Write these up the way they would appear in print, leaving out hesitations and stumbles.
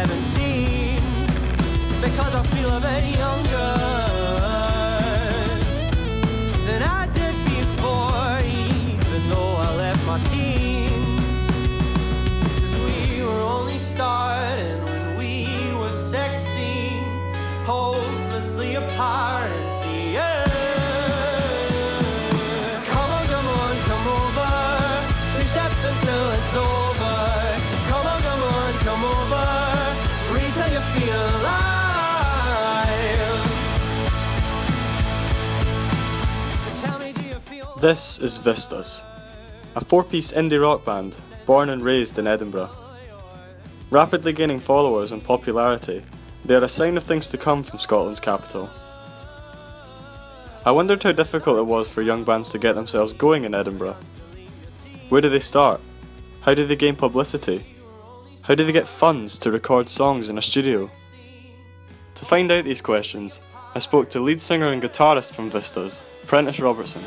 17, because I feel a bit younger than I did before, even though I left my teens. 'Cause we were only starting when we were 16, hopelessly apart, yeah. Come on, come over, 2 steps until it's over. Come on, come over, read till you feel alive. Tell me, do you feel... This is Vistas, a 4-piece indie rock band born and raised in Edinburgh. Rapidly gaining followers and popularity, they are a sign of things to come from Scotland's capital. I wondered how difficult it was for young bands to get themselves going in Edinburgh. Where do they start? How do they gain publicity? How do they get funds to record songs in a studio? To find out these questions, I spoke to lead singer and guitarist from Vistas, Prentice Robertson.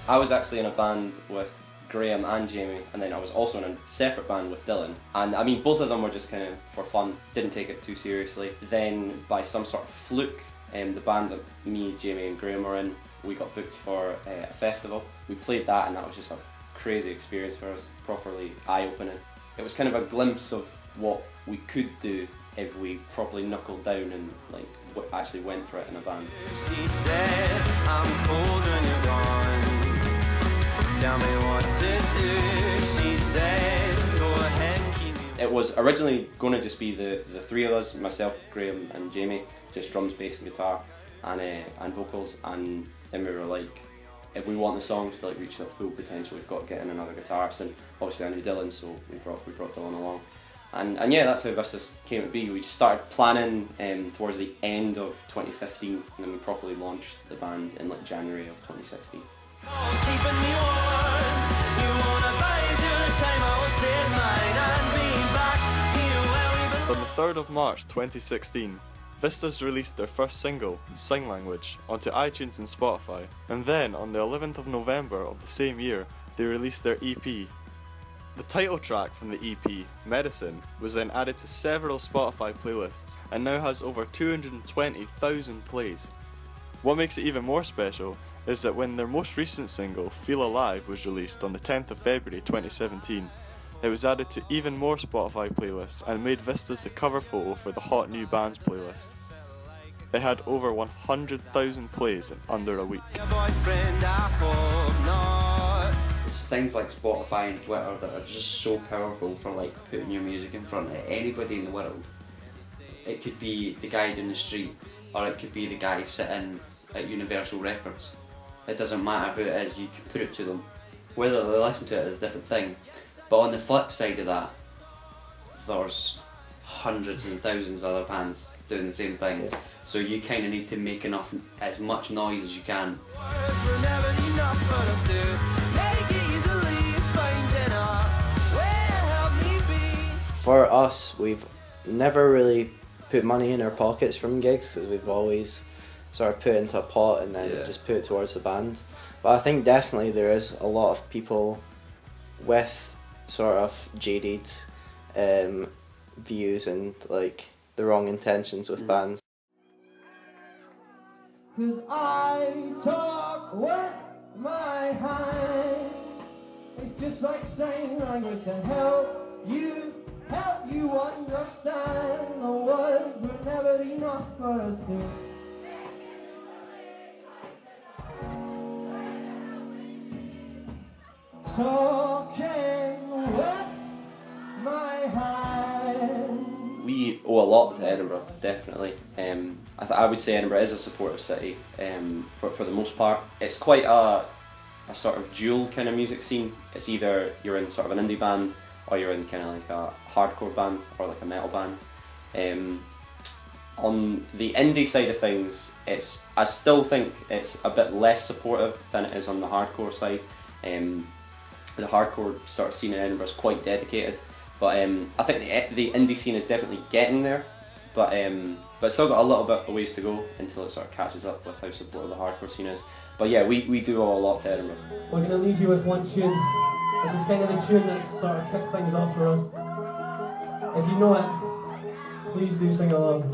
I was actually in a band with Graham and Jamie, and then I was also in a separate band with Dylan. And I mean, both of them were just kind of for fun, didn't take it too seriously. Then by some sort of fluke, the band that me, Jamie and Graham were in, we got booked for a festival. We played that, and that was just a crazy experience for us, properly eye-opening. It was kind of a glimpse of what we could do if we properly knuckled down and like actually went for it in a band. She said, I'm cold when you're gone. Tell me what to do. She said, go ahead and keep me. It was originally going to just be the 3 of us, myself, Graham and Jamie, just drums, bass and guitar and vocals, and then we were like, if we want the songs to like reach their full potential, we've got to get in another guitarist, and obviously I knew Dylan, so we brought Dylan along. And yeah, that's how Vistas came to be. We started planning towards the end of 2015, and then we properly launched the band in like January of 2016. On the 3rd of March 2016, Vistas released their first single, Sign Language, onto iTunes and Spotify, and then on the 11th of November of the same year, they released their EP. The title track from the EP, Medicine, was then added to several Spotify playlists and now has over 220,000 plays. What makes it even more special is that when their most recent single, Feel Alive, was released on the 10th of February 2017, it was added to even more Spotify playlists and made Vistas the cover photo for the Hot New Bands playlist. It had over 100,000 plays in under a week. It's things like Spotify and Twitter that are just so powerful for like putting your music in front of anybody in the world. It could be the guy down the street, or it could be the guy sitting at Universal Records. It doesn't matter who it is, you can put it to them. Whether they listen to it is a different thing. But on the flip side of that, there's hundreds and thousands of other bands doing the same thing. Yeah. So you kind of need to make as much noise as you can. For us, we've never really put money in our pockets from gigs, because we've always sort of put into a pot and then just put it towards the band. But I think definitely there is a lot of people with sort of jaded views and like the wrong intentions with bands. 'Cause I talk with my hand. It's just like sign language to help you understand. The words were never enough for us to. Talking with my hand. We owe a lot to Edinburgh, definitely. I would say Edinburgh is a supportive city for the most part. It's quite a sort of dual kind of music scene. It's either you're in sort of an indie band, or you're in kind of like a hardcore band or like a metal band. On the indie side of things, I still think it's a bit less supportive than it is on the hardcore side. The hardcore sort of scene in Edinburgh is quite dedicated, but I think the indie scene is definitely getting there, but it's still got a little bit of ways to go until it sort of catches up with how supportive the hardcore scene is. But yeah, we do owe a lot to Edinburgh. We're going to leave you with one tune. This is kind of the tune that's sort of kicked things off for us. If you know it, please do sing along.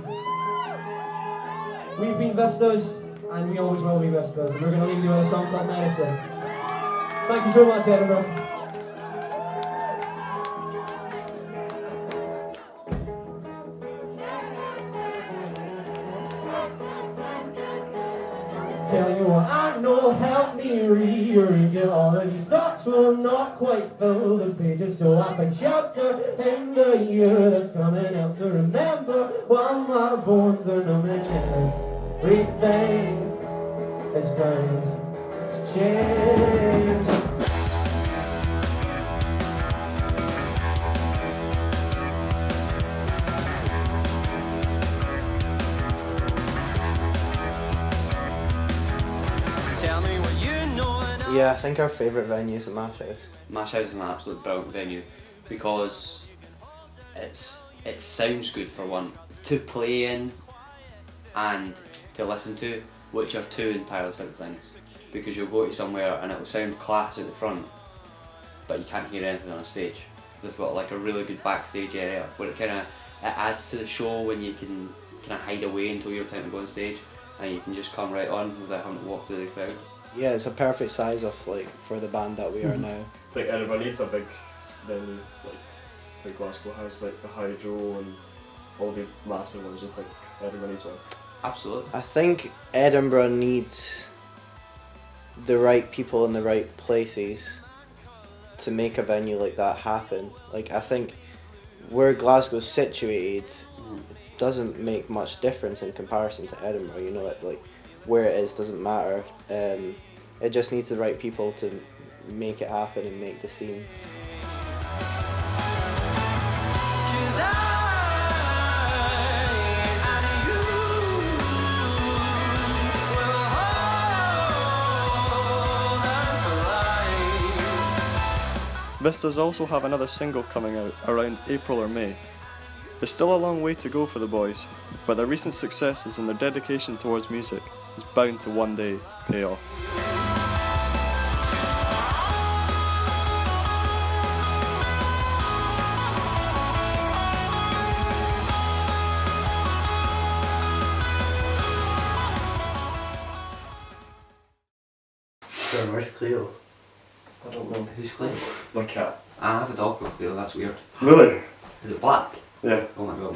We've been Vistas, and we always will be Vistas, and we're going to leave you with a song called Medicine. Thank you so much, Edinburgh. Tell you what I know, help me rearrange it. All of these thoughts will not quite fill the pages, so I can shelter in the year that's coming out to remember while my bones are numbing. Everything is bound to change. Yeah, I think our favourite venue is the Mash House. Mash House is an absolute brilliant venue because it sounds good for one to play in and to listen to, which are two entirely different things. Because you'll go to somewhere and it will sound class at the front, but you can't hear anything on stage. They've got like a really good backstage area where it adds to the show when you can kind of hide away until your time to go on stage, and you can just come right on without having to walk through the crowd. Yeah, it's a perfect size of for the band that we are now. I think Edinburgh needs a big venue, like Glasgow has like the Hydro and all the massive ones. I think Edinburgh needs one. Absolutely. I think Edinburgh needs the right people in the right places to make a venue like that happen. Like, I think where Glasgow's situated doesn't make much difference in comparison to Edinburgh. You know, like where it is doesn't matter. It just needs the right people to make it happen and make the scene. Vistas also have another single coming out around April or May. There's still a long way to go for the boys, but their recent successes and their dedication towards music is bound to one day pay off. Where's Cleo? I don't know. Who's Cleo? My cat. I have a dog called Cleo, that's weird. Really? Is it black? Yeah. Oh my god.